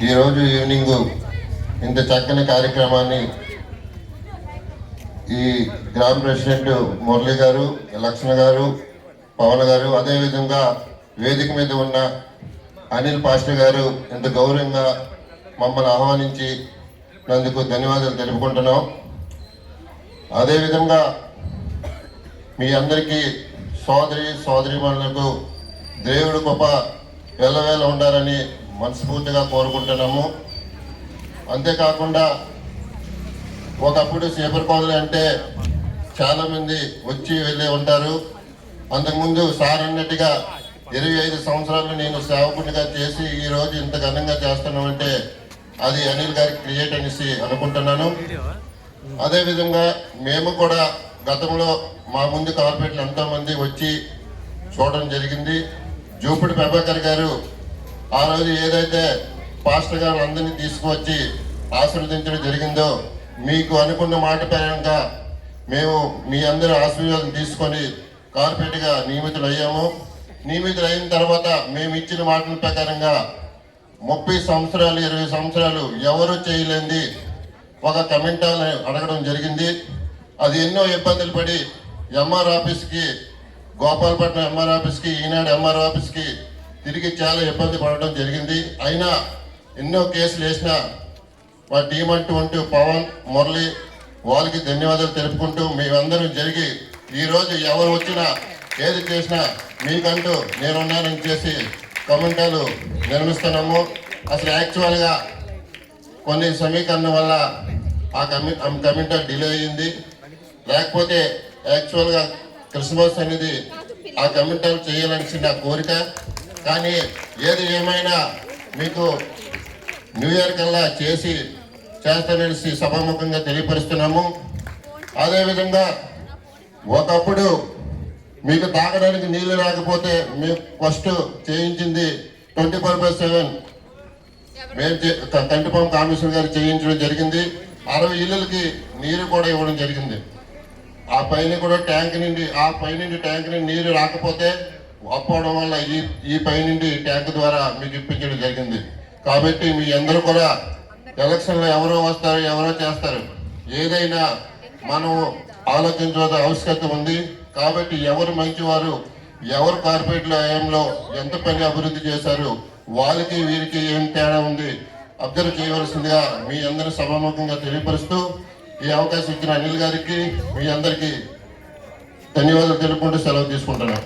ఈరోజు ఈవినింగ్ ఇంత చక్కని కార్యక్రమాన్ని ఈ గ్రామ ప్రెసిడెంట్ మురళి గారు, లక్ష్మణ గారు, పవన్ గారు, అదేవిధంగా వేదిక మీద ఉన్న అనిల్ పాస్టర్ గారు ఇంత గౌరవంగా మమ్మల్ని ఆహ్వానించి నందుకు ధన్యవాదాలు తెలుపుకుంటున్నాం. అదేవిధంగా మీ అందరికీ సోదరీమణులకు దేవుడు గొప్ప వెళ్ళవేళ ఉండాలని మనస్ఫూర్తిగా కోరుకుంటున్నాము. అంతేకాకుండా ఒకప్పుడు సేపర్ కోదలు అంటే చాలామంది వచ్చి వెళ్ళి ఉంటారు. అంతకుముందు సార్ అన్నట్టుగా 25 సంవత్సరాలు నేను సేవకునిగా చేసి ఈరోజు ఇంత ఘనంగా చేస్తున్నామంటే అది అనిల్ గారి క్రియేట్ అనేసి అనుకుంటున్నాను. అదేవిధంగా మేము కూడా గతంలో మా ముందు కార్పొరేట్లు ఎంతోమంది వచ్చి చూడడం జరిగింది. జూపిడి ప్రభాకర్ గారు ఆ రోజు ఏదైతే పాస్టర్ గారు అందరినీ తీసుకువచ్చి ఆశీర్వదించడం జరిగిందో మీకు అనుకున్న మాట పరంగా మేము మీ అందరూ ఆశీర్వాదం తీసుకొని కార్పొరేట్గా నియమితులయ్యాము. నియమితులైన తర్వాత మేము ఇచ్చిన మాటల ప్రకారంగా 30 సంవత్సరాలు 20 సంవత్సరాలు ఎవరు చేయలేంది ఒక కమెంటాలను అడగడం జరిగింది. అది ఎన్నో ఇబ్బందులు పడి ఎంఆర్ ఆఫీస్కి, గోపాలపట్నం ఎంఆర్ ఆఫీస్కి, ఈనాడు ఎంఆర్ ఆఫీస్కి తిరిగి చాలా ఇబ్బంది పడడం జరిగింది. అయినా ఎన్నో కేసులు వేసినా మా టీం అంటూ పవన్, మురళి వాళ్ళకి ధన్యవాదాలు తెలుపుకుంటూ మేమందరం జరిగి ఈరోజు ఎవరు వచ్చినా ఏది చేసినా మీకంటూ నేనున్నానని చేసి కమెంటాలు నిర్మిస్తున్నాము. అసలు యాక్చువల్గా కొన్ని సమీకరణం వల్ల ఆ కమెంట్ డిలే అయ్యింది. లేకపోతే యాక్చువల్గా క్రిస్మస్ అనేది ఆ కమెంటాలు చేయాలని నా కోరిక. కానీ ఏది ఏమైనా మీకు న్యూ ఇయర్ కల్లా చేస్తానని సభాముఖంగా తెలియపరుస్తున్నాము. అదేవిధంగా ఒకప్పుడు మీకు తాగడానికి నీళ్లు రాకపోతే మేము ఫస్ట్ చేయించింది 24/7 మేము కంటిపాం కమిషనర్ గారు చేయించడం జరిగింది. 60 ఇళ్ళకి నీరు కూడా ఇవ్వడం జరిగింది. ఆ పైన కూడా ట్యాంక్ నుండి నీరు రాకపోతే అప్పవడం వల్ల ఈ పైనుండి ట్యాంక్ ద్వారా మీకు ఇప్పించడం జరిగింది. కాబట్టి మీ అందరూ కూడా ఎలక్షన్లో ఎవరో వస్తారు, ఎవరో చేస్తారు, ఏదైనా మనం ఆలోచించవలసిన ఆవశ్యకత ఉంది. కాబట్టి ఎవరు మంచివారు, ఎవరు కార్పొరేట్ ఆయంలో ఎంత పని అభివృద్ధి చేశారు, వాళ్ళకి వీరికి ఏం తేడా ఉంది అబ్జర్వ్ చేయవలసిందిగా మీ అందరూ సభాముఖంగా తెలియపరుస్తూ ఈ అవకాశం ఇచ్చిన అనిల్ గారికి మీ అందరికీ ధన్యవాదాలు తెలుపుకుంటూ సెలవు తీసుకుంటున్నాను.